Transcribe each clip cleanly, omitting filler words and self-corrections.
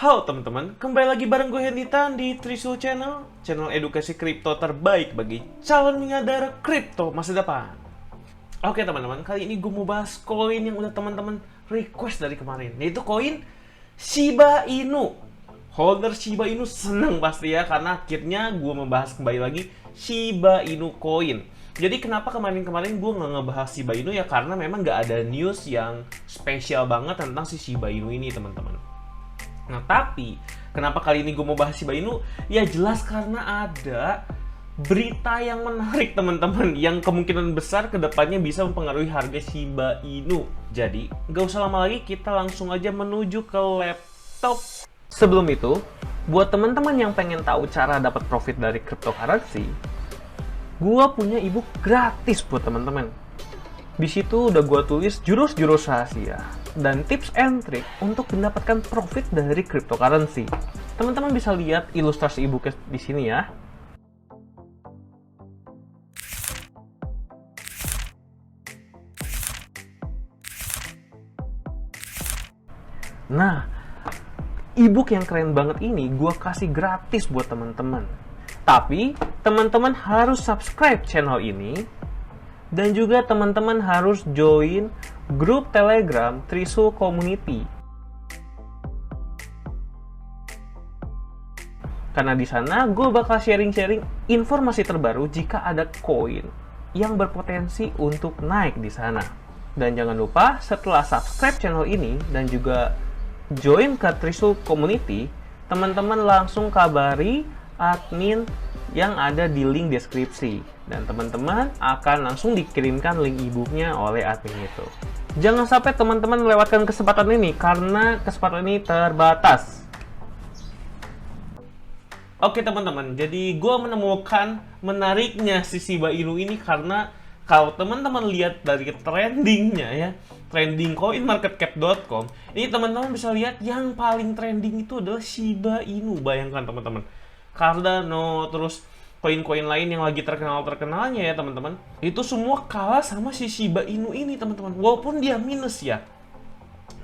Halo teman-teman, kembali lagi bareng gue Henditan di Trisul Channel, channel edukasi kripto terbaik bagi calon miliarder kripto masa depan. Oke teman-teman, kali ini gue mau bahas koin yang udah teman-teman request dari kemarin, yaitu koin Shiba Inu. Holder Shiba Inu seneng pasti ya, karena akhirnya gue membahas kembali lagi Shiba Inu coin. Jadi kenapa kemarin-kemarin gue nggak ngebahas Shiba Inu ya, karena memang nggak ada news yang spesial banget tentang si Shiba Inu ini teman-teman. Nah, tapi kenapa kali ini gue mau bahas Shiba Inu? Ya jelas karena ada berita yang menarik teman-teman, yang kemungkinan besar kedepannya bisa mempengaruhi harga Shiba Inu. Jadi, gak usah lama lagi, kita langsung aja menuju ke laptop. Sebelum itu, buat teman-teman yang pengen tahu cara dapat profit dari cryptocurrency, gue punya ebook gratis buat teman-teman. Di situ udah gue tulis jurus-jurus rahasia dan tips and trick untuk mendapatkan profit dari cryptocurrency. Teman-teman bisa lihat ilustrasi e-booknya di sini ya. Nah, e-book yang keren banget ini gue kasih gratis buat teman-teman. Tapi, teman-teman harus subscribe channel ini. Dan juga teman-teman harus join grup Telegram Trisul Community. Karena di sana gue bakal sharing-sharing informasi terbaru jika ada koin yang berpotensi untuk naik di sana. Dan jangan lupa setelah subscribe channel ini dan juga join ke Trisul Community, teman-teman langsung kabari admin yang ada di link deskripsi. Dan teman-teman akan langsung dikirimkan link e-booknya oleh admin itu. Jangan sampai teman-teman melewatkan kesempatan ini, karena kesempatan ini terbatas. Oke teman-teman, jadi gue menemukan menariknya si Shiba Inu ini karena kalau teman-teman lihat dari trendingnya ya, trending coinmarketcap.com, ini teman-teman bisa lihat yang paling trending itu adalah Shiba Inu. Bayangkan teman-teman, Cardano, terus koin-koin lain yang lagi terkenal-terkenalnya ya teman-teman, itu semua kalah sama si Shiba Inu ini teman-teman, walaupun dia minus ya.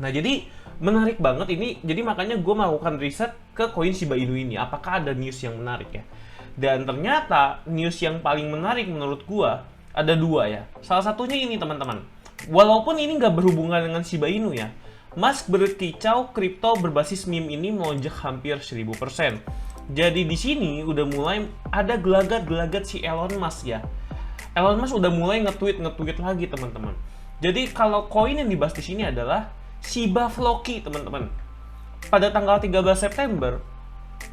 Nah jadi menarik banget ini, jadi makanya gue melakukan riset ke koin Shiba Inu ini, apakah ada news yang menarik ya. Dan ternyata news yang paling menarik menurut gue ada dua ya. Salah satunya ini teman-teman, walaupun ini nggak berhubungan dengan Shiba Inu ya, Musk berkicau kripto berbasis meme ini melonjak hampir 1000%. Jadi di sini udah mulai ada gelagat-gelagat si Elon Musk ya. Elon Musk udah mulai nge-tweet lagi teman-teman. Jadi kalau koin yang dibahas di sini adalah Shiba Floki teman-teman. Pada tanggal 13 September,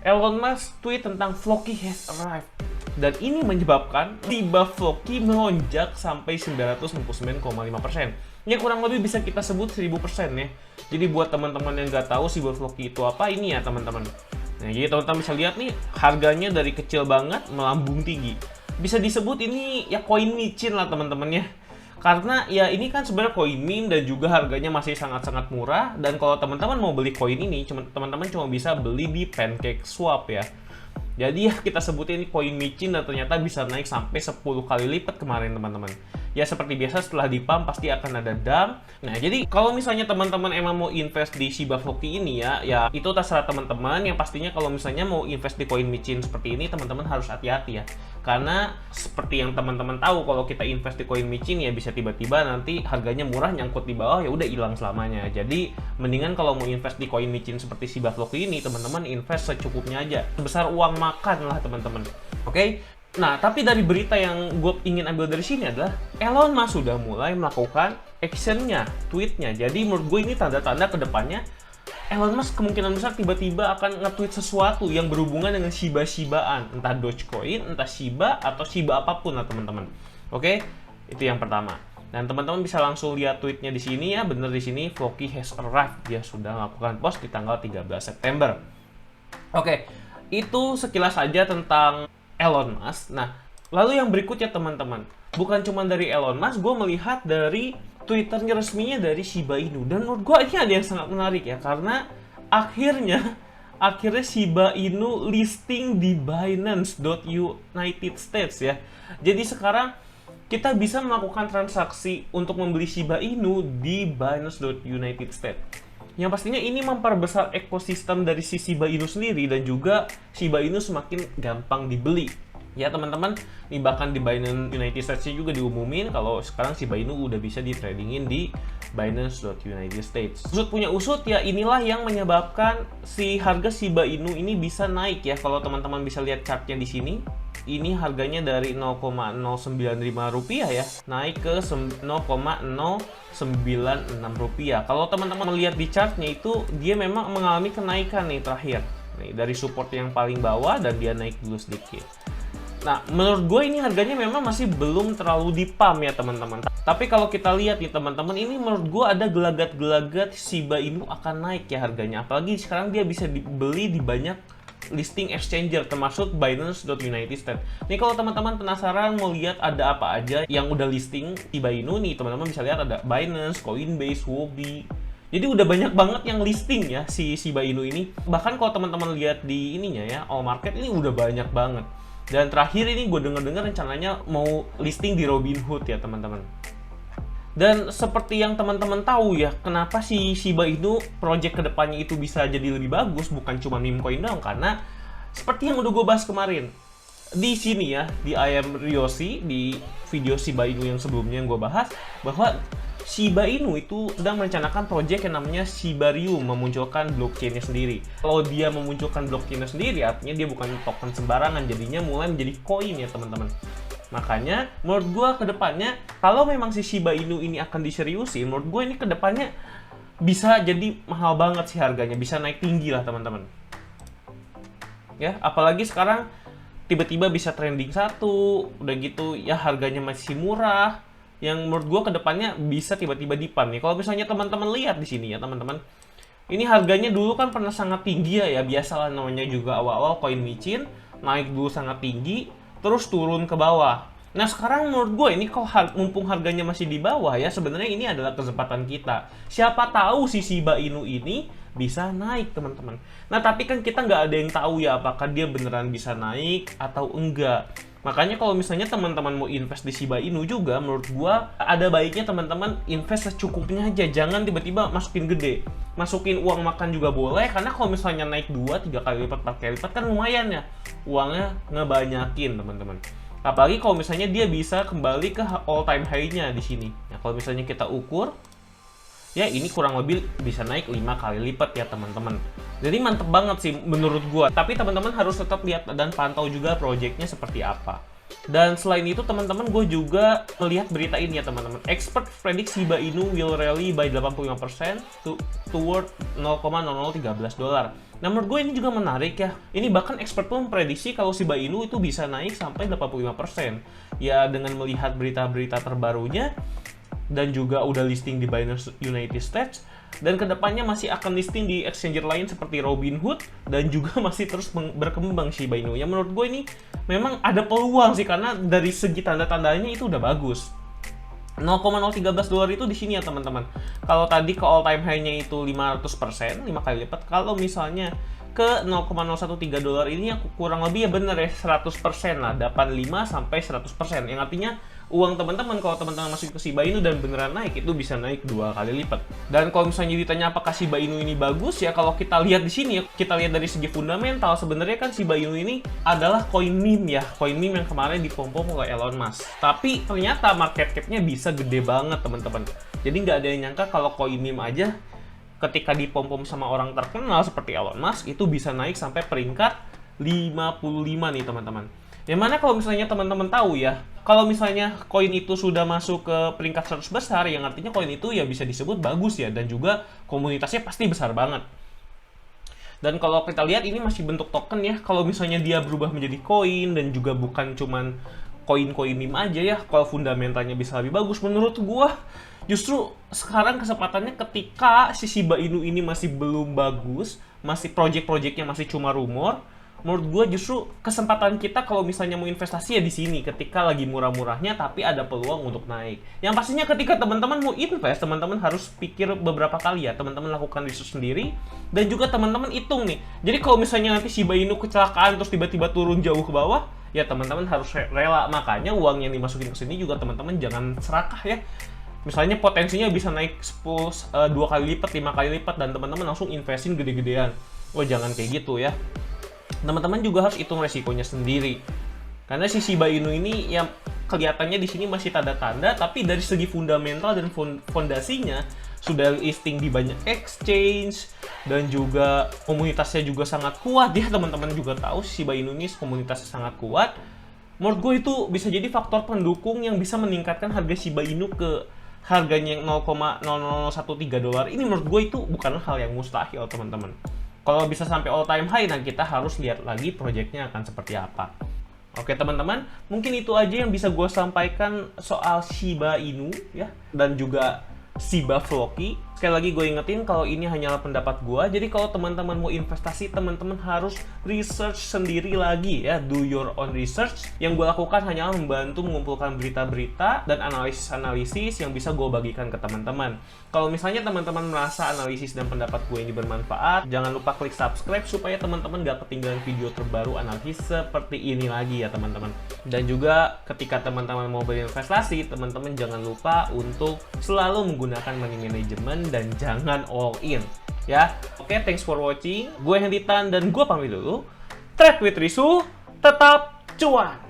Elon Musk tweet tentang Floki has arrived. Dan ini menyebabkan Shiba Floki melonjak sampai 969,5%. Ini kurang lebih bisa kita sebut 1000% ya. Jadi buat teman-teman yang nggak tahu Shiba Floki itu apa, ini ya teman-teman. Nah, jadi teman-teman bisa lihat nih, harganya dari kecil banget melambung tinggi. Bisa disebut ini ya koin micin lah teman-teman ya. Karena ya ini kan sebenarnya koin meme dan juga harganya masih sangat-sangat murah. Dan kalau teman-teman mau beli koin ini, teman-teman cuma bisa beli di PancakeSwap ya. Jadi ya kita sebutin ini koin micin dan ternyata bisa naik sampai 10 kali lipat kemarin teman-teman. Ya seperti biasa setelah di pump pasti akan ada dump. Nah jadi kalau misalnya teman-teman emang mau invest di Shiba Floki ini ya itu terserah teman-teman. Yang pastinya kalau misalnya mau invest di koin micin seperti ini, teman-teman harus hati-hati ya. Karena seperti yang teman-teman tahu, kalau kita invest di koin micin ya bisa tiba-tiba nanti harganya murah nyangkut di bawah ya udah hilang selamanya. Jadi mendingan kalau mau invest di koin micin seperti Shiba Floki ini, teman-teman invest secukupnya aja, sebesar uang makan lah teman-teman. Oke? Nah, tapi dari berita yang gue ingin ambil dari sini adalah Elon Musk sudah mulai melakukan actionnya, tweetnya. Jadi menurut gue ini tanda-tanda kedepannya Elon Musk kemungkinan besar tiba-tiba akan nge-tweet sesuatu yang berhubungan dengan Shiba-Shibaan, entah Dogecoin, entah Shiba, atau Shiba apapun lah teman-teman. Oke, itu yang pertama. Dan teman-teman bisa langsung lihat tweetnya di sini ya, bener di sini, Floki has arrived. Dia sudah melakukan post di tanggal 13 September. Oke, itu sekilas saja tentang Elon Musk. Nah, lalu yang berikutnya teman-teman, bukan cuma dari Elon Musk, gue melihat dari Twitternya resminya dari Shiba Inu. Dan menurut gue ini ada yang sangat menarik ya, karena akhirnya Shiba Inu listing di Binance.United States ya. Jadi sekarang kita bisa melakukan transaksi untuk membeli Shiba Inu di Binance.United States. Yang pastinya ini memperbesar ekosistem dari si Shiba Inu sendiri dan juga Shiba Inu semakin gampang dibeli. Ya teman-teman, ini bahkan di Binance United States juga diumumin kalau sekarang Shiba Inu udah bisa di tradingin di Binance.United States. Usut punya usut ya, inilah yang menyebabkan si harga Shiba Inu ini bisa naik ya. Kalau teman-teman bisa lihat chartnya di sini, ini harganya dari 0,095 rupiah ya, naik ke 0,096 rupiah. Kalau teman-teman melihat di chartnya itu, dia memang mengalami kenaikan nih terakhir. Nih, dari support yang paling bawah dan dia naik dulu sedikit. Nah, menurut gue ini harganya memang masih belum terlalu dipam ya teman-teman. Tapi kalau kita lihat nih teman-teman, ini menurut gue ada gelagat-gelagat Shiba Inu akan naik ya harganya. Apalagi sekarang dia bisa dibeli di banyak listing exchanger termasuk Binance.United States. Nih kalau teman-teman penasaran mau lihat ada apa aja yang udah listing Shiba Inu nih, teman-teman bisa lihat ada Binance, Coinbase, Huobi. Jadi udah banyak banget yang listing ya si Shiba Inu ini. Bahkan kalau teman-teman lihat di ininya ya, all market ini udah banyak banget. Dan terakhir ini gue denger-dengar rencananya mau listing di Robinhood ya teman-teman. Dan seperti yang teman-teman tahu ya, kenapa si Shiba Inu project kedepannya itu bisa jadi lebih bagus, bukan cuma meme coin doang, karena seperti yang udah gue bahas kemarin di sini ya, di I Am Ryoshi, di video Shiba Inu yang sebelumnya yang gue bahas, bahwa Shiba Inu itu sedang merencanakan project yang namanya Shibarium, memunculkan blockchain-nya sendiri. Kalau dia memunculkan blockchain-nya sendiri, artinya dia bukan token sembarangan, jadinya mulai menjadi koin ya teman-teman. Makanya menurut gue kedepannya, kalau memang si Shiba Inu ini akan diseriusin, menurut gue ini kedepannya bisa jadi mahal banget sih harganya, bisa naik tinggi lah teman-teman. Ya, apalagi sekarang tiba-tiba bisa trending satu, udah gitu ya harganya masih murah. Yang menurut gue kedepannya bisa tiba-tiba dipam nih. Kalau misalnya teman-teman lihat di sini ya teman-teman, ini harganya dulu kan pernah sangat tinggi ya, biasalah namanya juga awal-awal koin micin, naik dulu sangat tinggi, terus turun ke bawah. Nah sekarang menurut gue ini kalau mumpung harganya masih di bawah ya, sebenarnya ini adalah kesempatan kita. Siapa tahu si Shiba Inu ini bisa naik teman-teman. Nah tapi kan kita nggak ada yang tahu ya apakah dia beneran bisa naik atau enggak. Makanya kalau misalnya teman-teman mau invest di Shiba Inu juga, menurut gua ada baiknya teman-teman invest secukupnya aja, jangan tiba-tiba masukin gede. Masukin uang makan juga boleh, karena kalau misalnya naik 2-3 kali lipat, 4 kali lipat kan lumayan ya. Uangnya ngebanyakin teman-teman. Apalagi kalau misalnya dia bisa kembali ke all time high-nya di sini. Nah, kalau misalnya kita ukur, ya ini kurang lebih bisa naik 5 kali lipat ya teman-teman. Jadi mantep banget sih menurut gua. Tapi teman-teman harus tetap lihat dan pantau juga projectnya seperti apa. Dan selain itu teman-teman, gue juga melihat berita ini ya teman-teman. Expert predict Shiba Inu will rally by 85% toward $0,0013. Nah menurut gue ini juga menarik ya. Ini bahkan expert pun memprediksi kalau Shiba Inu itu bisa naik sampai 85%. Ya dengan melihat berita-berita terbarunya, dan juga udah listing di Binance United States, dan kedepannya masih akan listing di exchanger lain seperti Robinhood, dan juga masih terus berkembang Shiba Inu. Ya menurut gue ini memang ada peluang sih, karena dari segi tanda-tandanya itu udah bagus. $0,013 itu di sini ya teman-teman. Kalau tadi ke all time high-nya itu 500%, 5 kali lipat. Kalau misalnya ke $0,013 ini yang kurang lebih ya bener ya 100% lah, 85-100%, yang artinya uang teman-teman kalau teman-teman masuk ke Shiba Inu dan beneran naik, itu bisa naik 2 kali lipat. Dan kalau misalnya ditanya apakah Shiba Inu ini bagus ya, kalau kita lihat di sini ya, kita lihat dari segi fundamental, sebenarnya kan Shiba Inu ini adalah koin meme ya, koin meme yang kemarin dipom-pom oleh Elon Musk. Tapi ternyata market cap-nya bisa gede banget teman-teman. Jadi nggak ada yang nyangka kalau koin meme aja ketika dipom-pom sama orang terkenal seperti Elon Musk itu bisa naik sampai peringkat 55 nih teman-teman. Yang mana kalau misalnya teman-teman tahu ya, kalau misalnya koin itu sudah masuk ke peringkat 100 besar, yang artinya koin itu ya bisa disebut bagus ya, dan juga komunitasnya pasti besar banget. Dan kalau kita lihat ini masih bentuk token ya, kalau misalnya dia berubah menjadi koin dan juga bukan cuman koin-koin meme aja ya, kalau fundamentalnya bisa lebih bagus, menurut gua justru sekarang kesempatannya ketika si Shiba Inu ini masih belum bagus, masih project-projectnya masih cuma rumor. Menurut gue justru kesempatan kita kalau misalnya mau investasi ya di sini ketika lagi murah-murahnya tapi ada peluang untuk naik. Yang pastinya ketika teman-teman mau invest, teman-teman harus pikir beberapa kali ya, teman-teman lakukan research sendiri dan juga teman-teman hitung nih. Jadi kalau misalnya nanti Shiba Inu kecelakaan terus tiba-tiba turun jauh ke bawah, ya teman-teman harus rela. Makanya uang yang dimasukin ke sini juga teman-teman jangan serakah ya. Misalnya potensinya bisa naik 2 kali lipat, 5 kali lipat, dan teman-teman langsung investin gede-gedean. Oh, jangan kayak gitu ya. Teman-teman juga harus hitung resikonya sendiri. Karena si Shiba Inu ini yang kelihatannya di sini masih tanda-tanda, tapi dari segi fundamental dan fondasinya sudah listing di banyak exchange, dan juga komunitasnya juga sangat kuat ya. Teman-teman juga tahu Shiba Inu ini komunitasnya sangat kuat. Menurut gue itu bisa jadi faktor pendukung yang bisa meningkatkan harga Shiba Inu ke harganya yang $0,0013. Ini menurut gue itu bukan hal yang mustahil, teman-teman. Kalau bisa sampai all time high, nah kita harus lihat lagi proyeknya akan seperti apa. Oke teman-teman, mungkin itu aja yang bisa gue sampaikan soal Shiba Inu ya, dan juga Shiba Floki. Sekali lagi gue ingetin kalau ini hanyalah pendapat gue. Jadi kalau teman-teman mau investasi, teman-teman harus research sendiri lagi ya. Do your own research. Yang gue lakukan hanyalah membantu mengumpulkan berita-berita dan analisis-analisis yang bisa gue bagikan ke teman-teman. Kalau misalnya teman-teman merasa analisis dan pendapat gue ini bermanfaat, jangan lupa klik subscribe supaya teman-teman gak ketinggalan video terbaru analisis seperti ini lagi ya teman-teman. Dan juga ketika teman-teman mau berinvestasi, teman-teman jangan lupa untuk selalu menggunakan money management dan jangan all in ya. Oke, thanks for watching. Gue Hendy Tan dan gue pamit dulu. Trade with Risu, tetap cuan.